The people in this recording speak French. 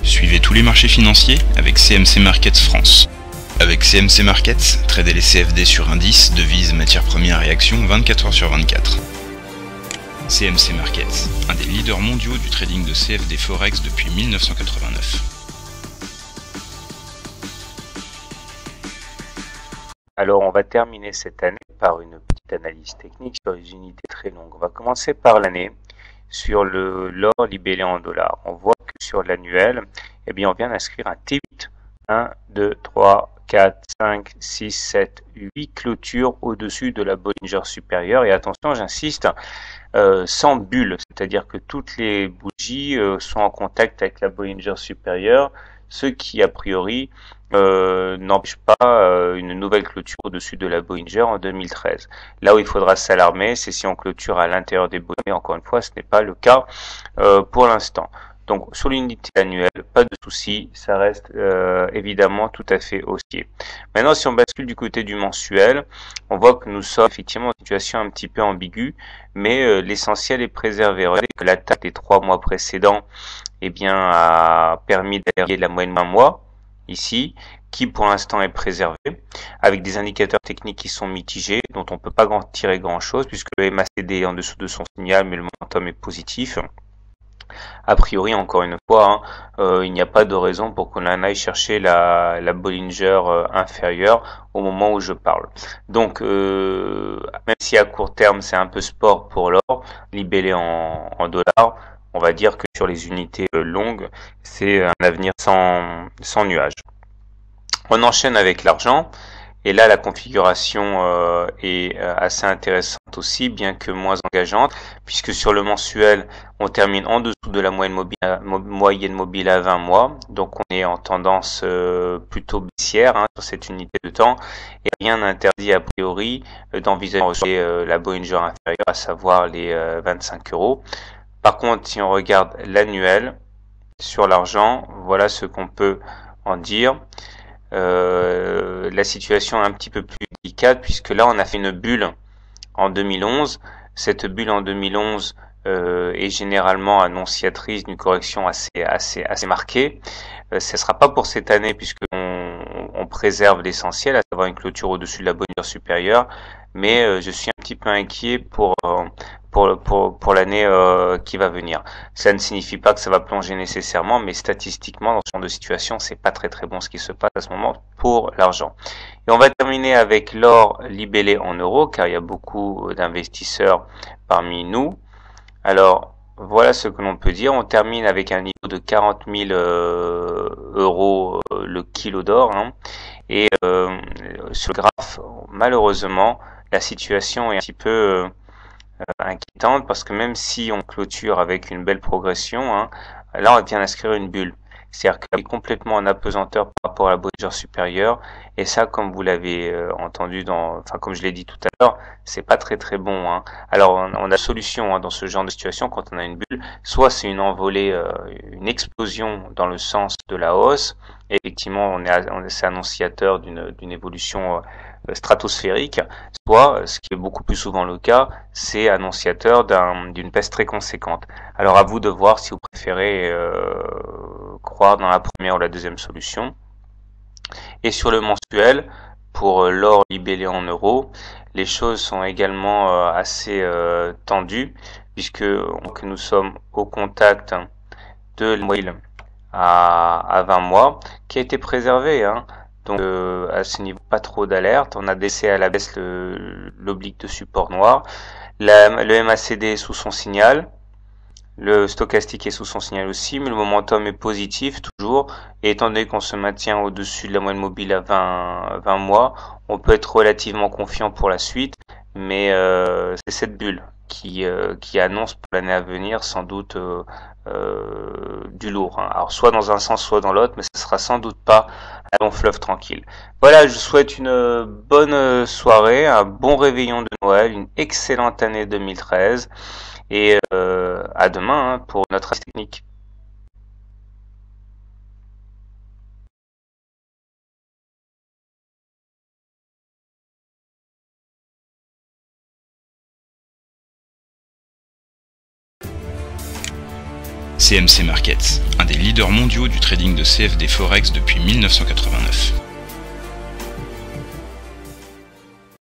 Suivez tous les marchés financiers avec CMC Markets France. Avec CMC Markets, tradez les CFD sur indices, devises, matières premières et actions 24 heures sur 24. CMC Markets, un des leaders mondiaux du trading de CFD Forex depuis 1989. Alors on va terminer cette année par une petite analyse technique sur les unités très longues. On va commencer par l'année sur l'or libellé en dollars. On voit que sur l'annuel, eh bien on vient d'inscrire un T8. 1, 2, 3, 4, 5, 6, 7, 8 clôtures au-dessus de la Bollinger supérieure. Et attention, j'insiste, sans bulle, c'est-à-dire que toutes les bougies sont en contact avec la Bollinger supérieure, ce qui a priori n'empêche pas une nouvelle clôture au-dessus de la Bollinger en 2013. Là où il faudra s'alarmer, c'est si on clôture à l'intérieur des bonnets. Encore une fois, ce n'est pas le cas pour l'instant. Donc sur l'unité annuelle, pas de souci, ça reste évidemment tout à fait haussier. Maintenant, si on bascule du côté du mensuel, on voit que nous sommes effectivement dans une situation un petit peu ambiguë, mais l'essentiel est préservé. Regardez que l'attaque des 3 mois précédents eh bien, a permis d'arriver la moyenne d'un mois, ici, qui pour l'instant est préservé, avec des indicateurs techniques qui sont mitigés, dont on ne peut pas tirer grand-chose, puisque le MACD est en dessous de son signal, mais le momentum est positif. A priori, encore une fois, il n'y a pas de raison pour qu'on en aille chercher la Bollinger inférieure au moment où je parle. Donc, même si à court terme, c'est un peu sport pour l'or, libellé en dollars, on va dire que sur les unités longues, c'est un avenir sans nuage. On enchaîne avec l'argent. Et là, la configuration est assez intéressante aussi, bien que moins engageante, puisque sur le mensuel, on termine en dessous de la moyenne mobile à 20 mois. Donc, on est en tendance plutôt baissière sur cette unité de temps. Et rien n'interdit a priori d'envisager la Bollinger inférieure, à savoir les 25 euros. Par contre, si on regarde l'annuel sur l'argent, voilà ce qu'on peut en dire. La situation est un petit peu plus délicate puisque là on a fait une bulle en 2011. Cette bulle en 2011 est généralement annonciatrice d'une correction assez marquée. Ce ne sera pas pour cette année puisque on préserve l'essentiel, à savoir une clôture au-dessus de la Bollinger supérieure, mais je suis un petit peu inquiet pour l'année qui va venir. Ça ne signifie pas que ça va plonger nécessairement, mais statistiquement, dans ce genre de situation, c'est pas très bon ce qui se passe à ce moment pour l'argent. Et on va terminer avec l'or libellé en euros, car il y a beaucoup d'investisseurs parmi nous. Alors, voilà ce que l'on peut dire. On termine avec un niveau de 40 000 euros le kilo d'or. Et sur le graphe, malheureusement, la situation est un petit peu inquiétante parce que même si on clôture avec une belle progression, là on vient d'inscrire une bulle. C'est-à-dire qu'elle est complètement en apesanteur par rapport à la Bollinger supérieure. Et ça, comme vous l'avez entendu comme je l'ai dit tout à l'heure, c'est pas très bon. Alors, on a solution dans ce genre de situation quand on a une bulle. Soit c'est une envolée, une explosion dans le sens de la hausse. Et effectivement, c'est annonciateur d'une évolution stratosphérique. Soit, ce qui est beaucoup plus souvent le cas, c'est annonciateur d'une baisse très conséquente. Alors, à vous de voir si vous préférez croire dans la première ou la deuxième solution. Et sur le mensuel, pour l'or libellé en euros, les choses sont également assez tendues, puisque nous sommes au contact de la moyenne à 20 mois, qui a été préservée. Donc à ce niveau, pas trop d'alerte. On a laissé à la baisse l'oblique de support noir. Le MACD est sous son signal. Le stochastique est sous son signal aussi, mais le momentum est positif toujours. Et étant donné qu'on se maintient au-dessus de la moyenne mobile à 20 mois, on peut être relativement confiant pour la suite. Mais c'est cette bulle qui annonce pour l'année à venir sans doute du lourd. Alors soit dans un sens, soit dans l'autre, mais ce sera sans doute pas un long fleuve tranquille. Voilà, je vous souhaite une bonne soirée, un bon réveillon de Noël, une excellente année 2013. Et à demain pour notre analyse technique. CMC Markets, un des leaders mondiaux du trading de CFD Forex depuis 1989.